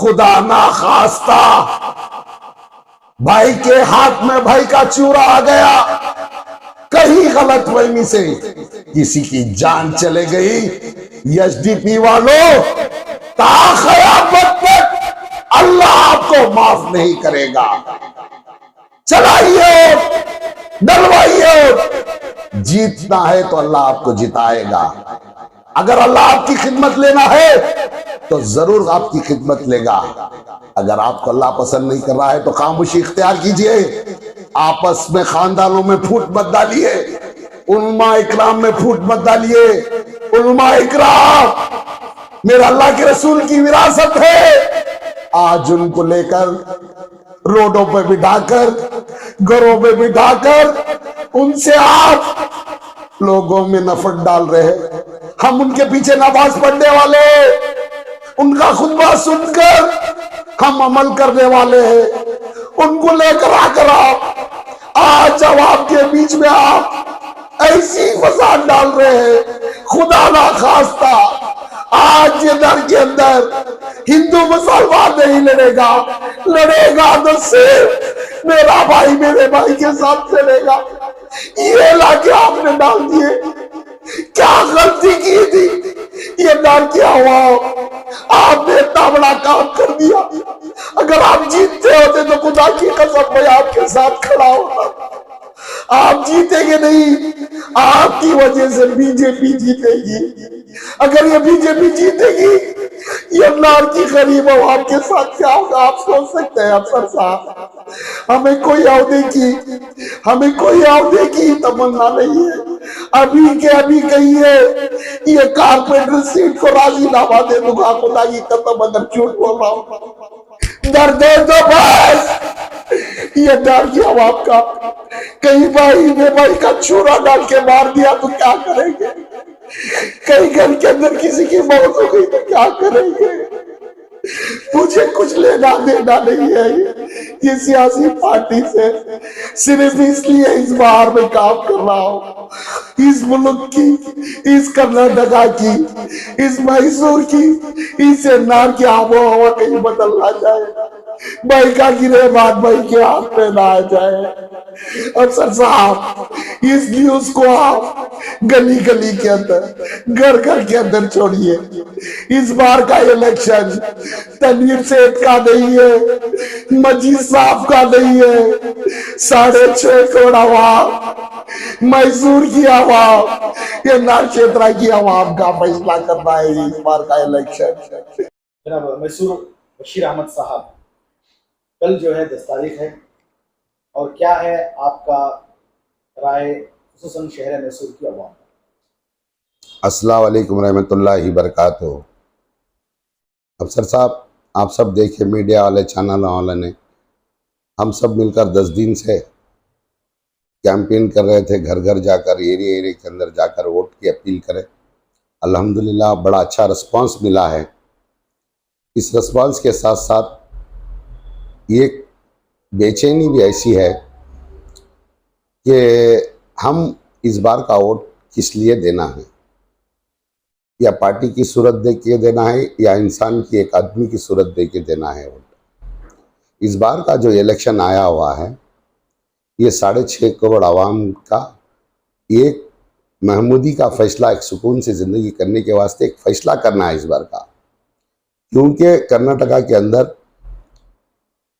खुदा ना खास्ता भाई के हाथ में भाई का चूरा आ गया, कहीं गलतफहमी से किसी की जान चले गई, एसडीपी वालों ताक़यामत तक अल्लाह आपको माफ नहीं करेगा। चलाइए, डलवाइए, जीतना है तो अल्लाह आपको जिताएगा। अगर अल्लाह आपकी खिदमत लेना है तो जरूर आपकी खिदमत लेगा। अगर आपको अल्लाह पसंद नहीं कर रहा है तो खामोशी इख्तियार कीजिए। आपस में खानदानों में फूट मत डालिए, उलमा इकराम में फूट मत डालिए। उलमा इकराम मेरा अल्लाह के रसूल की विरासत है। आज उनको लेकर रोडों पे बिठाकर, घरों में बिठाकर उनसे आप लोगों में नफरत डाल रहे हैं। हम उनके पीछे नमाज पढ़ने वाले, उनका खुतबा सुनकर हम अमल करने वाले हैं। उनको लेकर आकर आप आज जब आपके बीच में आप ऐसी फसाद डाल रहे हैं, खुदा ना खास्ता आज ये दर के अंदर हिंदू मुसलमान नहीं लड़ेगा, लड़ेगा तो सिर्फ मेरा भाई मेरे भाई के साथ चलेगा। ये लाके आपने डाल दिए, क्या गलती की थी? ये डर क्या हुआ? आपने इतना बड़ा काम कर दिया। अगर आप जीतते होते तो खुदा की कसम मैं आपके साथ खड़ा होता। आप जीतेंगे नहीं, आपकी वजह से बीजेपी जीतेगी। अगर ये बीजेपी जीतेगी, ये अल्लाह की करीब हो, आपके साथ क्या होगा आप सोच सकते हैं अफसर साहब? हमें कोई औहदे की तमन्ना नहीं है। अभी के अभी कहिए ये कारपेंटर सीट को राजीनामा दे दूंगा, खुदा की कसम अगर झूठ बोल रहा हूं। डर दे दो बस, ये डर गया आपका। कहीं भाई ने भाई का छुरा डाल के मार दिया तो क्या करेंगे? कहीं घर के अंदर किसी की मौत हो गई तो क्या करेंगे? मुझे कुछ लेना देना नहीं है ये सियासी पार्टी से, सिर्फ इसलिए इस बार में काम कर रहा हूं। इस मुल्क की, इस कर्नाटका की, इस मैसूर की, इस नार की आबो हवा कहीं बदल ना जाए, भाई का गिरे बात भाई के हाथ में ना आ जाए। अफसर साहब, इस न्यूज को आप गली गली के अंदर, घर घर के अंदर छोड़िए। इस बार का इलेक्शन तनवीर सेठ का नहीं है, मजीद साहब का नहीं है, 6.5 करोड़ आवाम, मैसूर की आवाम, ये नार क्षेत्र की आवाम का फैसला करना है इस बार का इलेक्शन। मैसूर बशीर अहमद साहब, कल जो है 10 तारीख है, और क्या है आपका राय खुसूसन शहर मैसूर की आवाम? अस्सलाम वालेकुम रहमतुल्लाहि बरकातहू। अफसर साहब, आप सब देखिए, मीडिया वाले, चैनल वाले ने, हम सब मिलकर 10 दिन से कैंपेन कर रहे थे, घर घर जाकर, एरिया के अंदर जाकर वोट की अपील करें। अल्हम्दुलिल्लाह बड़ा अच्छा रिस्पांस मिला है। इस रिस्पांस के साथ साथ ये बेचैनी भी ऐसी है कि हम इस बार का वोट किस लिए देना है, या पार्टी की सूरत देख के देना है, या इंसान की, एक आदमी की सूरत देख के देना है वोट। इस बार का जो इलेक्शन आया हुआ है, ये 6.5 करोड़ आवाम का एक महमूदी का फैसला, एक सुकून से ज़िंदगी करने के वास्ते एक फ़ैसला करना है इस बार का। क्योंकि कर्नाटका के अंदर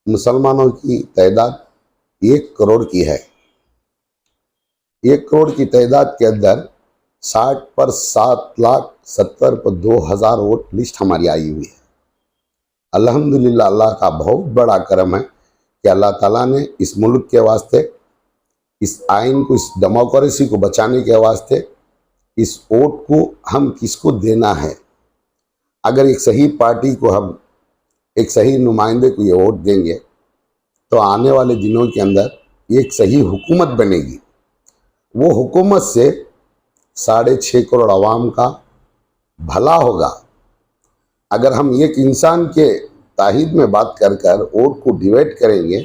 मुसलमानों की तादाद 1 करोड़ की है। 1 करोड़ की तादाद के अंदर 60 पर 7 लाख 70 पर 2000 वोट लिस्ट हमारी आई हुई है। अल्हम्दुलिल्लाह अल्लाह का बहुत बड़ा करम है कि अल्लाह ताला ने इस मुल्क के वास्ते, इस आइन को, इस डेमोक्रेसी को बचाने के वास्ते इस वोट को हम किसको देना है। अगर एक सही पार्टी को हम, एक सही नुमाइंदे को ये वोट देंगे तो आने वाले दिनों के अंदर एक सही हुकूमत बनेगी। वो हुकूमत से 6.5 करोड़ आवाम का भला होगा। अगर हम एक इंसान के ताहिद में बात कर कर वोट को डिवाइड करेंगे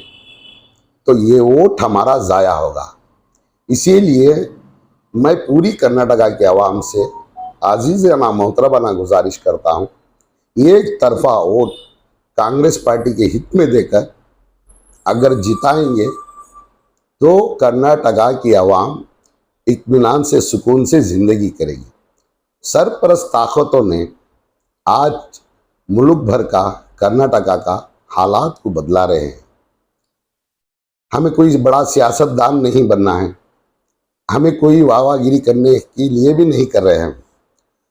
तो ये वोट हमारा ज़ाया होगा। इसीलिए मैं पूरी कर्नाटका के आवाम से आजीज़ाना मोहतरमाना गुजारिश करता हूँ, एक तरफा वोट कांग्रेस पार्टी के हित में देकर अगर जिताएंगे तो कर्नाटका की आवाम इत्मीनान से सुकून से जिंदगी करेगी। सरपरस्त ताकतों ने आज मुल्क भर का कर्नाटका का हालात को बदला रहे हैं। हमें कोई बड़ा सियासतदान नहीं बनना है, हमें कोई वाहवागिरी करने के लिए भी नहीं कर रहे हैं।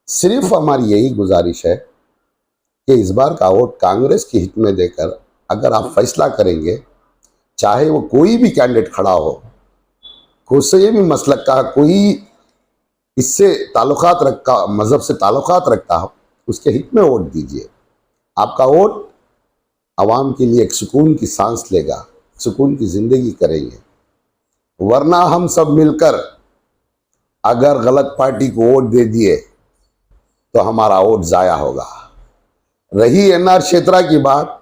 सिर्फ हमारी यही गुजारिश है कि इस बार का वोट कांग्रेस के हित में देकर अगर आप फैसला करेंगे, चाहे वो कोई भी कैंडिडेट खड़ा हो, कोई भी मसलक का, कोई इससे ताल्लुकात रखता, मजहब से ताल्लुकात रखता हो, उसके हित में वोट दीजिए। आपका वोट आवाम के लिए एक सुकून की सांस लेगा, सुकून की जिंदगी करेंगे। वरना हम सब मिलकर अगर गलत पार्टी को वोट दे दिए तो हमारा वोट जाया होगा। रही एनआर क्षेत्र की बात,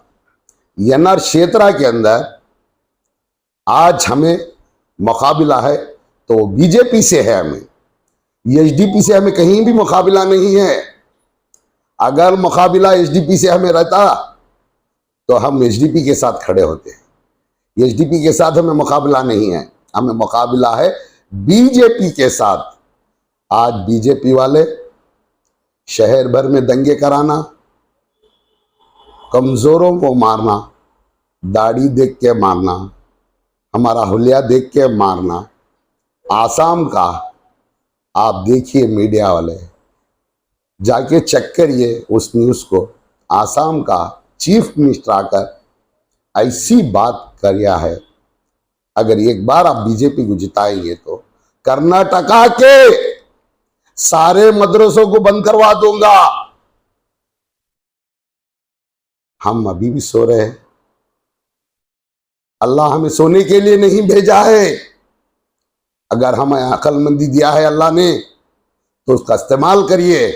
एनआर क्षेत्र के अंदर आज हमें मुकाबला है तो बीजेपी से है, हमें एचडीपी से हमें कहीं भी मुकाबला नहीं है। अगर मुकाबला एचडीपी से हमें रहता तो हम एचडीपी के साथ खड़े होते हैं। एचडीपी के साथ हमें मुकाबला नहीं है, हमें मुकाबला है बीजेपी के साथ। आज बीजेपी वाले शहर भर में दंगे कराना, कमजोरों को मारना, दाढ़ी देख के मारना, हमारा हुलिया देख के मारना। आसाम का आप देखिए, मीडिया वाले जाके चेक करिए उस न्यूज़ को। आसाम का चीफ मिनिस्टर आकर ऐसी बात किया है, अगर एक बार आप बीजेपी को जिताएंगे तो कर्नाटका के सारे मदरसों को बंद करवा दूंगा। हम अभी भी सो रहे हैं। अल्लाह हमें सोने के लिए नहीं भेजा है। अगर हमें अक्लमंदी दिया है अल्लाह ने तो उसका इस्तेमाल करिए।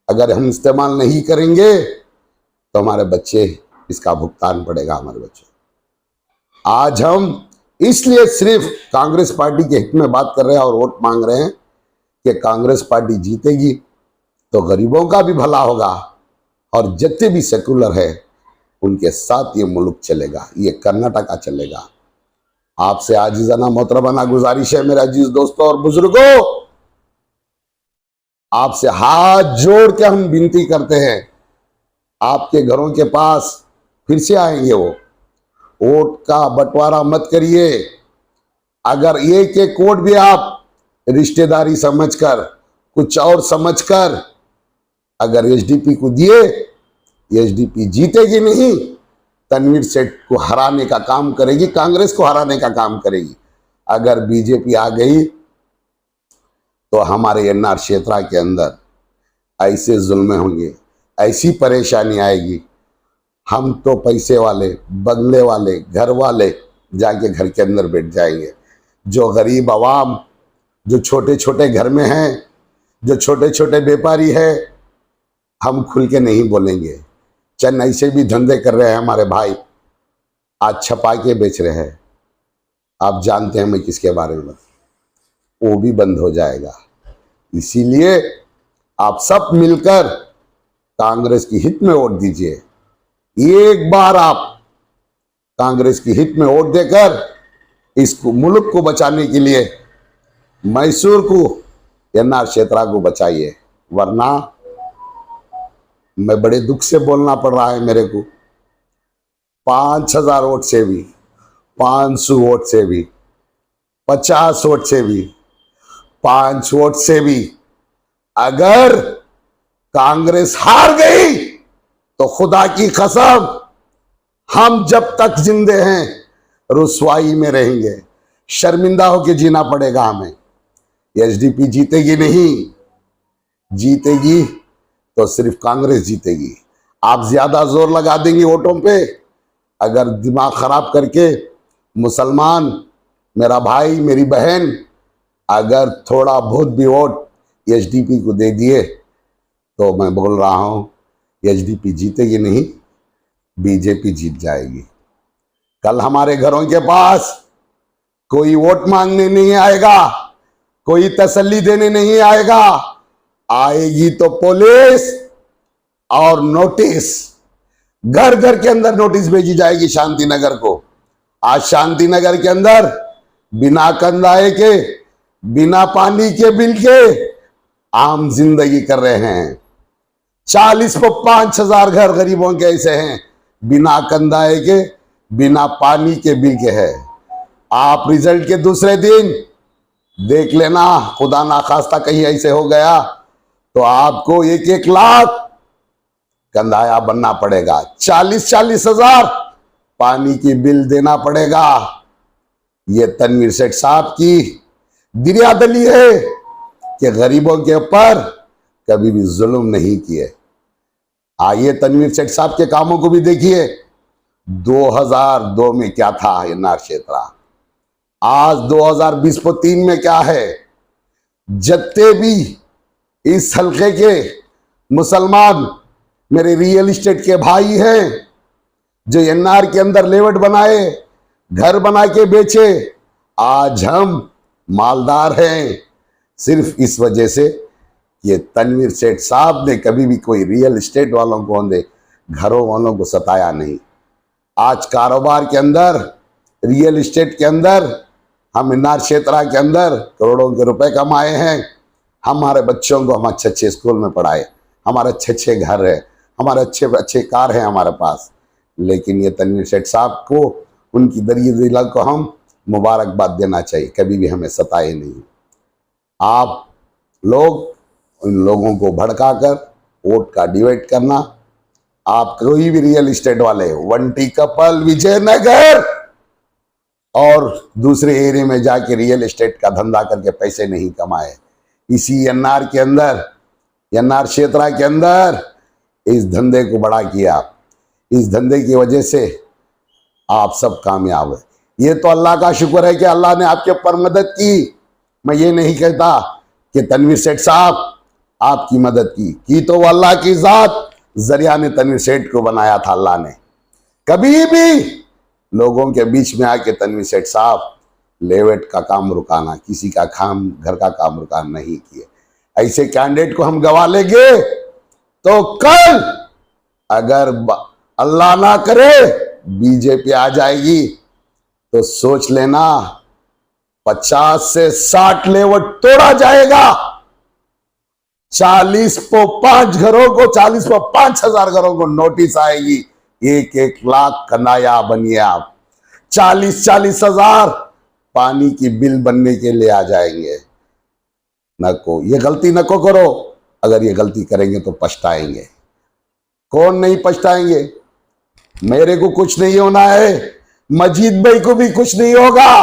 अगर हम इस्तेमाल नहीं करेंगे तो हमारे बच्चे, इसका भुगतान पड़ेगा हमारे बच्चे। आज हम इसलिए सिर्फ कांग्रेस पार्टी के हित में बात कर रहे हैं और वोट मांग रहे हैं कि कांग्रेस पार्टी जीतेगी तो गरीबों का भी भला होगा और जितने भी सेकुलर है उनके साथ ये मुल्क चलेगा, ये कर्नाटका चलेगा। आपसे आजीजाना मोहतरमाना गुजारिश है मेरे अजीज दोस्तों और बुजुर्गों, आपसे हाथ जोड़ के हम विनती करते हैं, आपके घरों के पास फिर से आएंगे वो। वोट का बंटवारा मत करिए। अगर एक एक वोट भी आप रिश्तेदारी समझकर, कुछ और समझकर अगर एचडीपी को दिए, एचडीपी जीतेगी नहीं, तनवीर सेठ को हराने का काम करेगी, कांग्रेस को हराने का काम करेगी। अगर बीजेपी आ गई तो हमारे एनआर क्षेत्र के अंदर ऐसे जुल्म होंगे, ऐसी परेशानी आएगी। हम तो पैसे वाले, बंगले वाले, घर वाले जाके घर के अंदर बैठ जाएंगे। जो गरीब आवाम, जो छोटे छोटे घर में हैं, जो छोटे छोटे व्यापारी हैं, हम खुल के नहीं बोलेंगे। चंद ऐसे भी धंधे कर रहे हैं हमारे भाई, आज छपा के बेच रहे हैं, आप जानते हैं मैं किसके बारे में, वो भी बंद हो जाएगा। इसीलिए आप सब मिलकर कांग्रेस की हित में वोट दीजिए। एक बार आप कांग्रेस की हित में वोट देकर इस मुल्क को बचाने के लिए मैसूर को, एनआर क्षेत्र को बचाइए। वरना मैं बड़े दुख से बोलना पड़ रहा है मेरे को, 5000 वोट से भी, 500 वोट से भी, 50 वोट से भी, 5 वोट से भी अगर कांग्रेस हार गई तो खुदा की कसम हम जब तक जिंदे हैं रुसवाई में रहेंगे, शर्मिंदा होकर जीना पड़ेगा हमें। एचडीपी जीतेगी नहीं, जीतेगी तो सिर्फ कांग्रेस जीतेगी। आप ज्यादा जोर लगा देंगे वोटों पे, अगर दिमाग खराब करके मुसलमान, मेरा भाई, मेरी बहन, अगर थोड़ा बहुत भी वोट एचडीपी को दे दिए तो मैं बोल रहा हूं एचडीपी जीतेगी नहीं, बीजेपी जीत जाएगी। कल हमारे घरों के पास कोई वोट मांगने नहीं आएगा, कोई तसल्ली देने नहीं आएगा, आएगी तो पुलिस और नोटिस। घर घर के अंदर नोटिस भेजी जाएगी शांति नगर को। आज शांति नगर के अंदर बिना कंदाए के, बिना पानी के बिल के आम जिंदगी कर रहे हैं। 40 को 5,000 घर गरीबों के ऐसे हैं, बिना कंदाए के, बिना पानी के बिल के है। आप रिजल्ट के दूसरे दिन देख लेना, खुदा ना खास्ता कहीं ऐसे हो गया तो आपको 1-1 लाख कंदाया बनना पड़ेगा, 40-40 हजार पानी की बिल देना पड़ेगा। ये तनवीर सेठ साहब की दिरियादली है कि गरीबों के ऊपर कभी भी जुल्म नहीं किए। आइए तनवीर सेठ साहब के कामों को भी देखिए। 2002 में क्या था एनआर क्षेत्र, आज 2023 में क्या है। जितने भी इस हल्के के मुसलमान मेरे रियल एस्टेट के भाई हैं जो एनआर के अंदर लेवट बनाए, घर बना के बेचे, आज हम मालदार हैं सिर्फ इस वजह से ये तनवीर सेठ साहब ने कभी भी कोई रियल एस्टेट वालों को, घरों वालों को सताया नहीं। आज कारोबार के अंदर, रियल एस्टेट के अंदर हम एनआर क्षेत्र के अंदर करोड़ों के रुपए कमाए हैं। हमारे बच्चों को हम अच्छे स्कूल में पढ़ाए, हमारे अच्छे घर है, हमारे अच्छे कार हैं हमारे पास। लेकिन ये तनवीर सेठ साहब को, उनकी दरिया को हम मुबारकबाद देना चाहिए, कभी भी हमें सताए नहीं। आप लोग उन लोगों को भड़काकर वोट का डिवाइड करना, आप कोई भी रियल एस्टेट वाले वंटी कपल, विजयनगर और दूसरे एरिया में जाके रियल एस्टेट का धंधा करके पैसे नहीं कमाए। इसी एनआर के अंदर, एनआर क्षेत्र के अंदर इस धंधे को बड़ा किया। इस धंधे की वजह से आप सब कामयाब है। ये तो अल्लाह का शुक्र है कि अल्लाह ने आपके ऊपर मदद की। मैं ये नहीं कहता कि तनवीर सेठ साहब आपकी मदद की तो वो अल्लाह की जात, जरिया ने तनवीर सेठ को बनाया था अल्लाह ने। कभी भी लोगों के बीच में आके तनवीर सेठ साहब लेवेट का काम रुकाना, किसी का काम, घर का काम रुकाना नहीं किए। ऐसे कैंडिडेट को हम गवा लेंगे तो कल अगर अल्लाह ना करे बीजेपी आ जाएगी तो सोच लेना 50 से 60 लेवट तोड़ा जाएगा। 40 को 5 घरों को, 40 को 5,000 घरों को नोटिस आएगी। 1-1 लाख कनाया बनिए आप। 40-40 हजार पानी की बिल बनने के लिए आ जाएंगे। नको ये गलती नको करो, अगर ये गलती करेंगे तो पछताएंगे। कौन नहीं पछताएंगे? मेरे को कुछ नहीं होना है, मजीद भाई को भी कुछ नहीं होगा,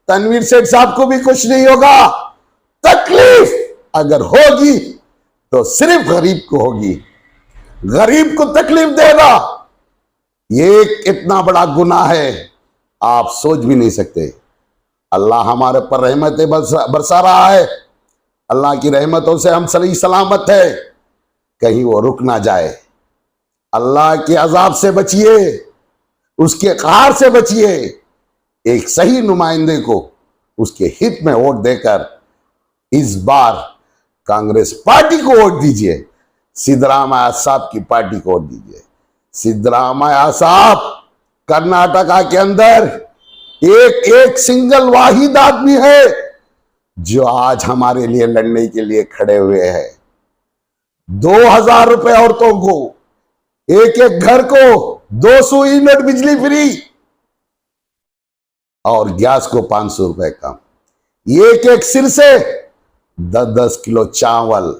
तनवीर सेठ साहब को भी कुछ नहीं होगा। तकलीफ अगर होगी तो सिर्फ गरीब को होगी। गरीब को तकलीफ देना ये इतना बड़ा गुनाह है, आप सोच भी नहीं सकते। अल्लाह हमारे पर रहमतें बरसा रहा है। अल्लाह की रहमतों से हम सही सलामत है, कहीं वो रुक ना जाए। अल्लाह के अजाब से बचिए, उसके क़हर से बचिए। एक सही नुमाइंदे को उसके हित में वोट देकर इस बार कांग्रेस पार्टी को वोट दीजिए, सिद्धरामैया साहब की पार्टी को वोट दीजिए। सिद्धरामैया साहब कर्नाटका के अंदर एक सिंगल वाहिद आदमी है जो आज हमारे लिए लड़ने के लिए खड़े हुए हैं। 2,000 रुपए औरतों को, एक घर को 200 यूनिट बिजली फ्री और गैस को 500 रुपए कम। एक सिर से 10-10 किलो चावल,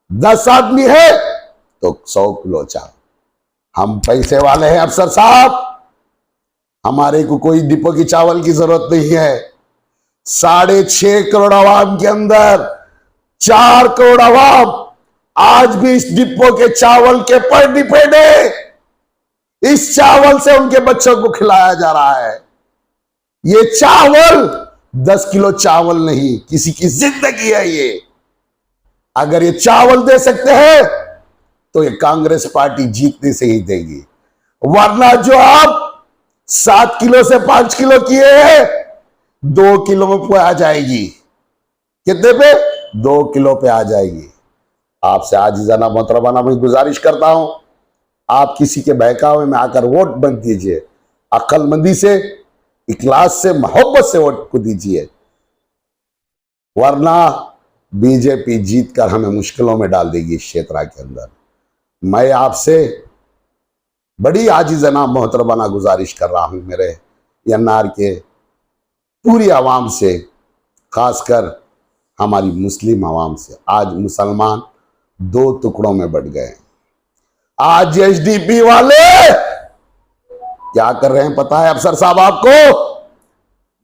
10 आदमी है तो 100 किलो चावल। हम पैसे वाले हैं अफसर साहब, हमारे को कोई डिपो की चावल की जरूरत नहीं है। 6.5 करोड़ आवाम के अंदर 4 करोड़ आवाम आज भी इस डिपो के चावल के पर डिपेंड है। इस चावल से उनके बच्चों को खिलाया जा रहा है। ये चावल 10 किलो चावल नहीं, किसी की जिंदगी है ये। अगर ये चावल दे सकते हैं तो ये कांग्रेस पार्टी जीतने से ही देगी, वरना जो आप 7 किलो से 5 किलो किए हैं 2 किलो पे आ जाएगी। कितने पे? 2 किलो पे आ जाएगी। आपसे आजिज़ाना मोहतरमाना मैं गुजारिश करता हूं, आप किसी के बहकावे में आकर वोट मत दीजिए, अक्लमंदी से, इखलास से, मोहब्बत से वोट को दीजिए, वरना बीजेपी जीतकर हमें मुश्किलों में डाल देगी इस क्षेत्र के अंदर। मैं आपसे बड़ी आजिज़ाना मोहतरमाना गुजारिश कर रहा हूं, मेरे एनआर के पूरी आवाम से, खासकर हमारी मुस्लिम आवाम से। आज मुसलमान दो टुकड़ों में बट गए। आज एसडीपी वाले क्या कर रहे हैं पता है अफसर साहब आपको?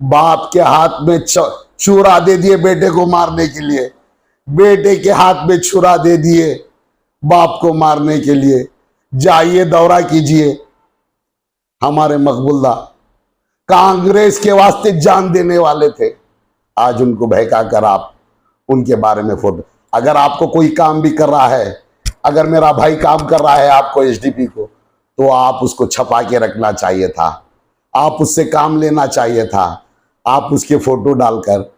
बाप के हाथ में छुरा दे दिए बेटे को मारने के लिए, बेटे के हाथ में छुरा दे दिए बाप को मारने के लिए। जाइए दौरा कीजिए। हमारे मकबूलदा कांग्रेस के वास्ते जान देने वाले थे, आज उनको बहका कर आप उनके बारे में फोटो। अगर आपको कोई काम भी कर रहा है, अगर मेरा भाई काम कर रहा है आपको एसडीपी को, तो आप उसको छपा के रखना चाहिए था, आप उससे काम लेना चाहिए था। आप उसके फोटो डालकर,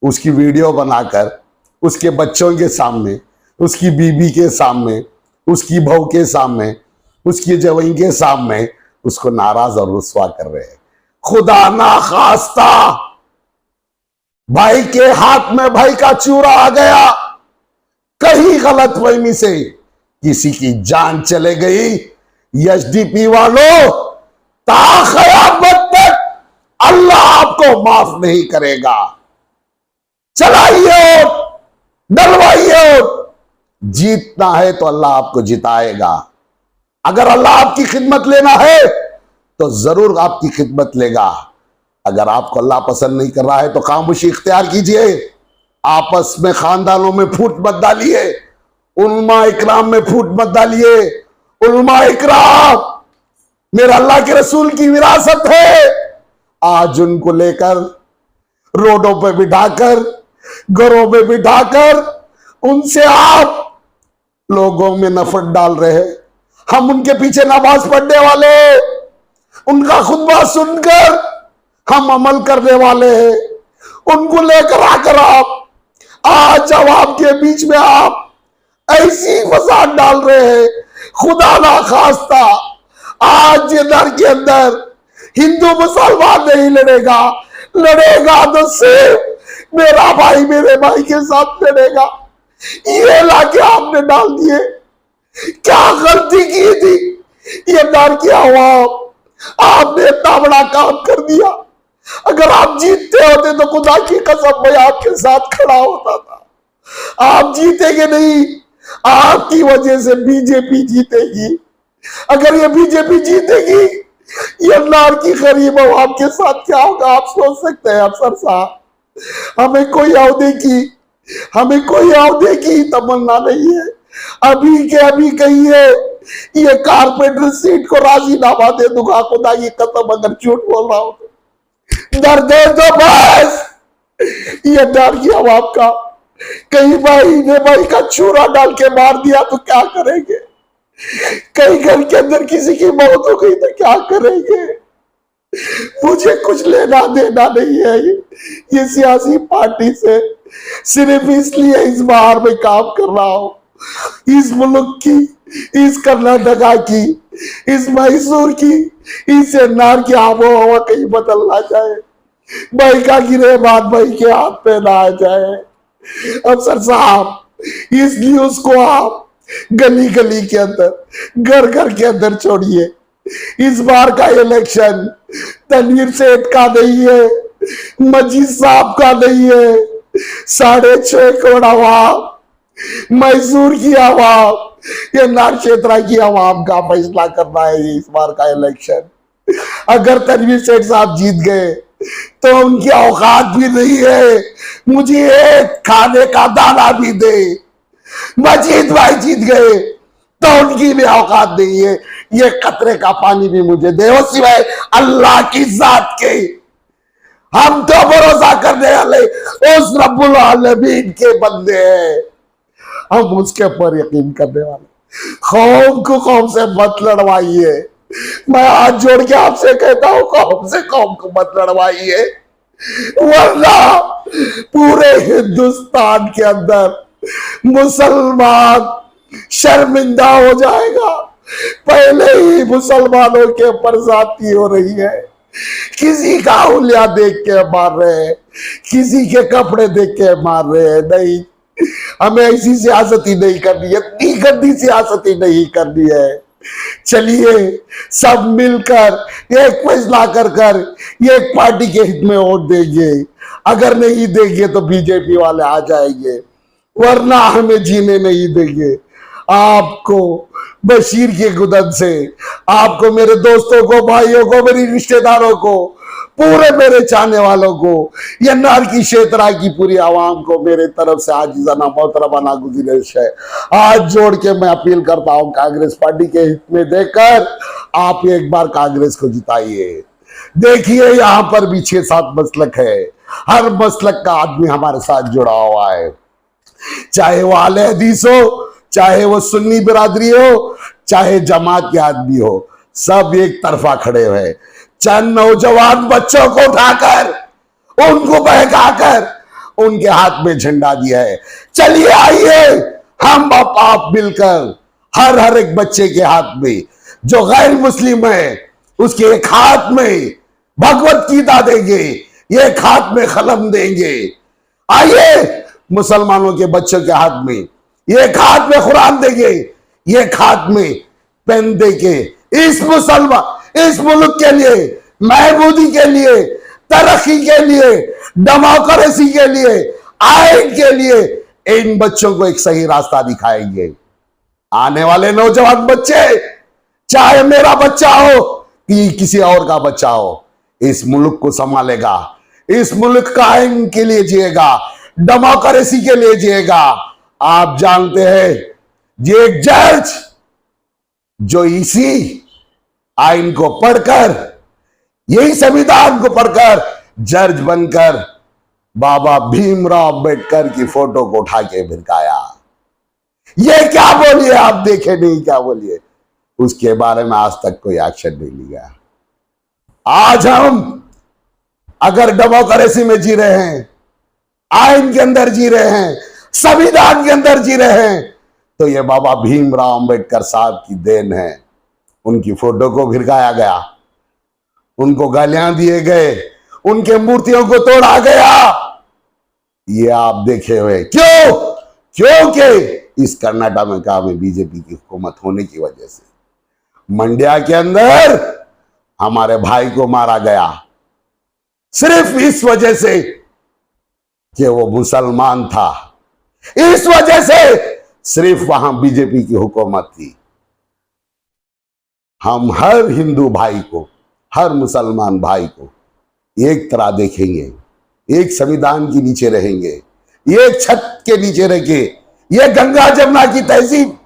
उसकी वीडियो बनाकर, उसके बच्चों के सामने, उसकी बीबी के सामने, उसकी बहू के सामने, उसकी जवाई के सामने उसको नाराज और रुस्वा कर रहे हैं। खुदा ना खास्ता भाई के हाथ में भाई का चूरा आ गया, कहीं गलतफहमी से किसी की जान चले गई, एसडीपी वालों ताक़यामत तक अल्लाह आपको माफ नहीं करेगा। चलाइए, डलवाइए, जीतना है तो अल्लाह आपको जिताएगा। अगर अल्लाह आपकी खिदमत लेना है तो जरूर आपकी खिदमत लेगा। अगर आपको अल्लाह पसंद नहीं कर रहा है तो खामोशी इख्तियार कीजिए। आपस में खानदानों में फूट मत डालिए, उलमा इकराम में फूट मत डालिए। उलमा इकराम मेरा अल्लाह के रसूल की विरासत है। आज उनको लेकर रोडों पे बिठाकर, घरों में बिठाकर उनसे आप लोगों में नफरत डाल रहे हैं। हम उनके पीछे नमाज पढ़ने वाले, उनका खुतबा सुनकर हम अमल करने वाले हैं। उनको लेकर आकर आप आज अवाम के बीच में आप ऐसी फसाद डाल रहे हैं। खुदा ना खास्ता आज इधर के अंदर हिंदू मुसलमान नहीं लड़ेगा, लड़ेगा तो सिर्फ मेरा भाई मेरे भाई के साथ लड़ेगा। ये लाके आपने डाल दिए, क्या गलती की थी ये डर की आवाम? आपने इतना बड़ा काम कर दिया। अगर आप जीतते होते तो खुदा की कसम मैं आपके साथ खड़ा होता था। आप जीतेंगे नहीं, आपकी वजह से बीजेपी जीतेगी। अगर ये बीजेपी जीतेगी, ये नार की गरीब आवाम के साथ क्या होगा आप सोच सकते हैं अफसर साहब? हमें कोई औहदे की तमन्ना नहीं है। अभी के अभी कहिए ये कारपेंटर सीट को राजीनामा दे दूंगा, खुदा की कसम अगर झूठ बोल रहा हूं तो। डर दे दो बस, ये डर की आवाम का। कहीं भाई ने भाई का चूरा डाल के मार दिया तो क्या करेंगे? कहीं घर के अंदर किसी की मौत हो गई तो क्या करेंगे? मुझे कुछ लेना देना नहीं है ये सियासी पार्टी से। सिर्फ इसलिए इस बार में काम कर रहा हूं, इस मुल्क की, इस कर्नाटका की, इस मैसूर की, इस एनआर की आबो हवा कहीं बदल ना जाए, भाई का गिरे बात भाई के हाथ पे ना आ जाए। अफसर साहब, इस न्यूज को आप गली गली के अंदर, घर घर के अंदर छोड़िए। इस बार का इलेक्शन तनवीर सेठ का नहीं है, मजीद साहब का नहीं है, 6.5 करोड़ आवाम, मैसूर की आवाम, ये नार क्षेत्र की आवाम का फैसला करना है इस बार का इलेक्शन। अगर तनवीर सेठ साहब जीत गए तो उनकी औकात भी नहीं है मुझे एक खाने का दाना भी दे। मजीद भाई जीत गए तो उनकी भी औकात नहीं है ये कतरे का पानी भी मुझे दे, वो सिवाय अल्लाह की जात के। हम तो भरोसा करने वाले उस रब्बुल आलमीन के बंदे हैं, हम उसके पर यकीन करने वाले। कौम को कौम से मत लड़वाइए, मैं हाथ जोड़ के आपसे कहता हूं, कौम से कौम को मत लड़वाइए, वरना पूरे हिंदुस्तान के अंदर मुसलमान शर्मिंदा हो जाएगा। पहले ही मुसलमानों के ऊपर ज्यादती हो रही है। किसी का उंगलियां देख के मार रहे हैं, किसी के कपड़े देख के मार रहे हैं। नहीं, हमें ऐसी सियासत ही नहीं करनी है, इतनी गंदी सियासत ही नहीं करनी है। चलिए सब मिलकर एक फैसला कर एक पार्टी के हित में वोट देंगे। अगर नहीं देंगे तो बीजेपी वाले आ जाएंगे, वरना हमें जीने नहीं देंगे। आपको बशीर के गुदन से, आपको, मेरे दोस्तों को, भाइयों को, मेरी रिश्तेदारों को, पूरे मेरे चाहने वालों को, ये नार की क्षेत्रा की पूरी आवाम को मेरे तरफ से आजिज़ाना मोहतरमाना गुज़ारिश है। हाथ जोड़ के मैं अपील करता हूं, कांग्रेस पार्टी के हित में देकर आप एक बार कांग्रेस को जिताइए। देखिए यहां पर भी 6-7 मसलक है, हर मसलक का आदमी हमारे साथ जुड़ा हुआ है, चाहे वो आले हदीस हो, चाहे वो सुन्नी बिरादरी हो, चाहे जमात के आदमी हो, सब एक तरफा खड़े हुए। चंद नौजवान बच्चों को उठाकर, उनको बहकाकर उनके हाथ में झंडा दिया है। चलिए आइए हम आप मिलकर हर एक बच्चे के हाथ में, जो गैर मुस्लिम है, उसके एक हाथ में भगवत गीता देंगे, एक हाथ में कलम देंगे। आइए मुसलमानों के बच्चों के हाथ में एक हाथ में कुरान देंगे, एक हाथ में पेन देंगे। इस मुल्क के लिए, महबूदी के लिए, तरक्की के लिए, डेमोक्रेसी के लिए, आइन के लिए इन बच्चों को एक सही रास्ता दिखाएंगे। आने वाले नौजवान बच्चे, चाहे मेरा बच्चा हो कि किसी और का बच्चा हो, इस मुल्क को संभालेगा, इस मुल्क का आइन के लिए जिएगा, डेमोक्रेसी के लिए जिएगा। आप जानते हैं ये एक जज जो इसी आइन को पढ़कर, यही संविधान को पढ़कर जज बनकर बाबा भीमराव अंबेडकर की फोटो को उठा के भिरकाया। ये क्या बोलिए, आप देखे नहीं, क्या बोलिए, उसके बारे में आज तक कोई एक्शन नहीं लिया। आज हम अगर डेमोक्रेसी में जी रहे हैं, आइन के अंदर जी रहे हैं, संविधान के अंदर जी रहे हैं, तो ये बाबा भीमराव अंबेडकर साहब की देन है। उनकी फोटो को भिरकाया गया, उनको गालियां दिए गए, उनके मूर्तियों को तोड़ा गया। ये आप देखे हुए क्यों? क्योंकि इस कर्नाटक में बीजेपी की हुकूमत होने की वजह से मंड्या के अंदर हमारे भाई को मारा गया, सिर्फ इस वजह से कि वो मुसलमान था। इस वजह से सिर्फ वहां बीजेपी की हुकूमत थी। हम हर हिंदू भाई को, हर मुसलमान भाई को एक तरह देखेंगे, एक संविधान के नीचे रहेंगे, एक छत के नीचे रह के ये गंगा जमुना की तहजीब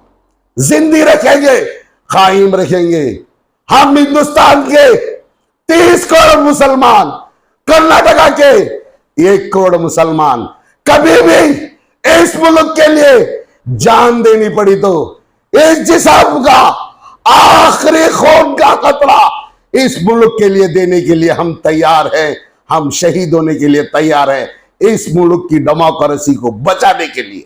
जिंदी रखेंगे, कायम रखेंगे। हम हिंदुस्तान के 30 करोड़ मुसलमान, कर्नाटका के 1 करोड़ मुसलमान, कभी भी इस मुल्क के लिए जान देनी पड़ी तो इस जिस्म का आखिरी खून का कतरा इस मुल्क के लिए देने के लिए हम तैयार हैं। हम शहीद होने के लिए तैयार हैं, इस मुल्क की डेमोक्रेसी को बचाने के लिए।